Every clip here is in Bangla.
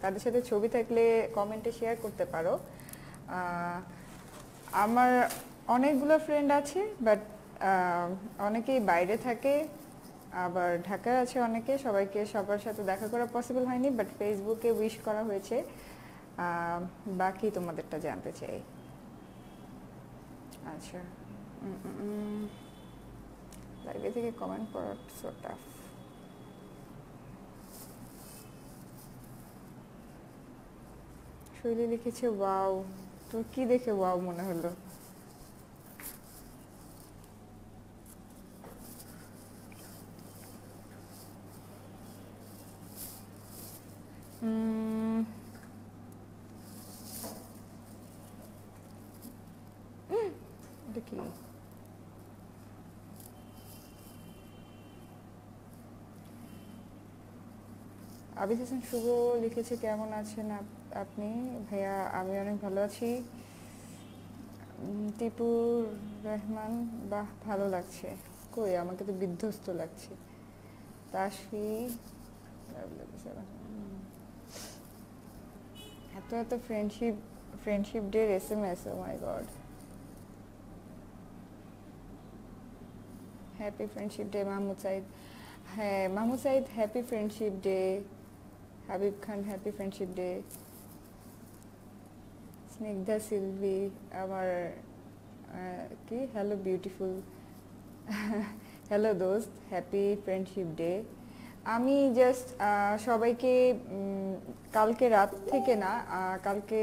তাদের সাথে ছবি থাকলে কমেন্টে শেয়ার করতে পারো। আমার অনেকগুলো ফ্রেন্ড আছে, বাট অনেকেই বাইরে থাকে, আবার ঢাকায় আছে অনেকে। সবাইকে সবার সাথে দেখা করা পসিবল হয়নি, বাট ফেসবুকে উইশ করা হয়েছে। বাকি তোমাদেরটা জানতে চাই। আচ্ছা, লাইভে থেকে কমেন্ট পড়া সো টাফ। শৈলী লিখেছে ওয়াও। তোর কি দেখে ওয়াও মনে হলো? এটা কি? আবিদ হাসান শুভ লিখেছে কেমন আছেন আপনি? ভাইয়া আমি অনেক ভালো আছি। টিপুর রহমান বাহ ভালো লাগছে। কই, আমাকে তো বিধ্বস্ত লাগছে। তাসফি এত এত friendship day SMS, oh my God. Happy friendship day Mahmud Saeed. হ্যাঁ Mahmud Saeed, happy friendship day. Habib Khan, happy friendship day. Snigdha Silvi আমার কি হ্যালো বিউটিফুল। হ্যালো দোস্ত, হ্যাপি ফ্রেন্ডশিপ ডে। আমি জাস্ট সবাইকে কালকে রাত থেকে না, কালকে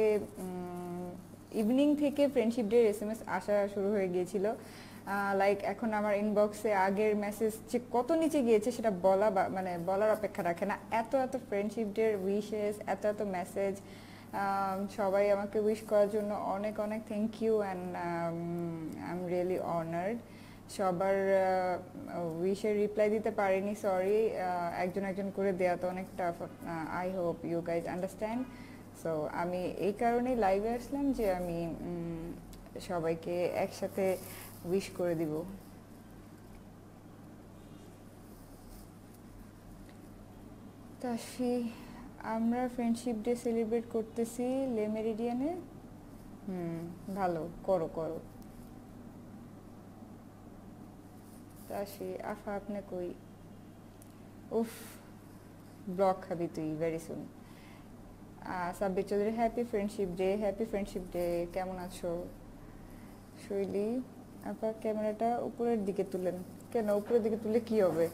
ইভিনিং থেকে ফ্রেন্ডশিপ ডে SMS আসা শুরু হয়ে গিয়েছিল। লাইক এখন আমার ইনবক্সে আগের মেসেজ যে কত নিচে গিয়েছে সেটা মানে বলার অপেক্ষা রাখে না। এত এত ফ্রেন্ডশিপ ডে উইশেস, এত এত মেসেজ। সবাই আমাকে উইশ করার জন্য অনেক অনেক thank you, and I am really honoured. সবার উইশের রিপ্লাই দিতে পারিনি, সরি। একজন একজন করে দেওয়া তো অনেক tough. I hope you guys understand. So আমি এই কারণেই লাইভে আসলাম যে আমি সবাইকে একসাথে উইশ করে দিব। তাসফি, আমরা ফ্রেন্ডশিপ ডে সেলিব্রেট করতেছি লে মেরিডিয়ানে। ভালো, করো করো। তাসফি আফা আপনি কই? উফ, ব্লক খাবি তুই very soon. Sabbir Chowdhury, happy friendship day, happy friendship day. কেমন আছো? শৈলী আপা ক্যামেরাটা উপরের দিকে তুলেন। কেন উপরের দিকে তুলে কি হবে?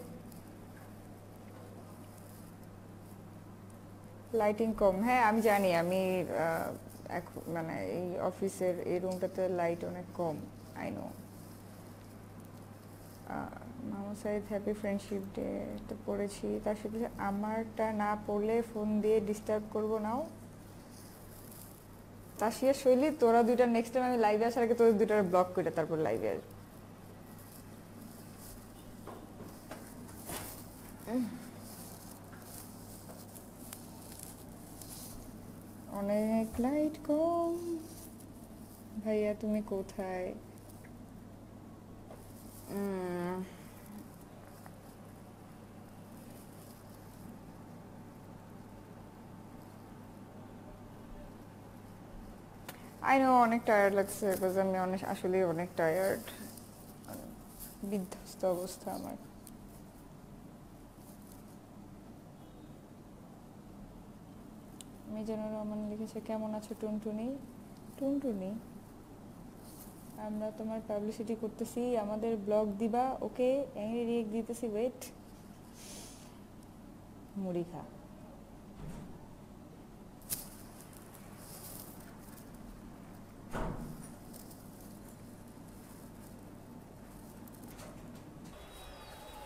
লাইটিং কম, হ্যাঁ আমি জানি। আমি মানে এই অফিসের এই রুমটাতে লাইট অনেক কম, আই নো। মামা সাইদ, হ্যাপি ফ্রেন্ডশিপ ডে তো পড়েছি। তার সাথে আমারটা না পড়লে ফোন দিয়ে ডিস্টার্ব করবো নাও। তাসিয়া শৈলী, তোরা দুইটা নেক্সট টাইম আমি লাইভে আসার আগে তোদের দুইটার ব্লক করে তারপর লাইভে আসবো। অনেক লাইট কম। ভাইয়া তুমি কোথায়? আই নো অনেক টায়ার্ড লাগছে, বিকজ আমি আসলে অনেক টায়ার্ড। বিধ্বস্ত অবস্থা আমার। মিজানুর রহমান লিখেছে কেমন আছো টুনটুনি? টুনটুনি, আমরা তোমার পাবলিসিটি করতেছি, আমাদের ব্লগ দিবা? ওকে, অ্যাংরি রিয়েক্ট দিতেছি, ওয়েট। মুড়ি খা।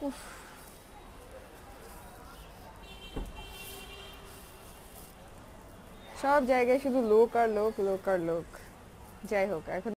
উফ, সব জায়গায় শুধু লোক আর লোক, লোক আর লোক। যাই হোক, এখন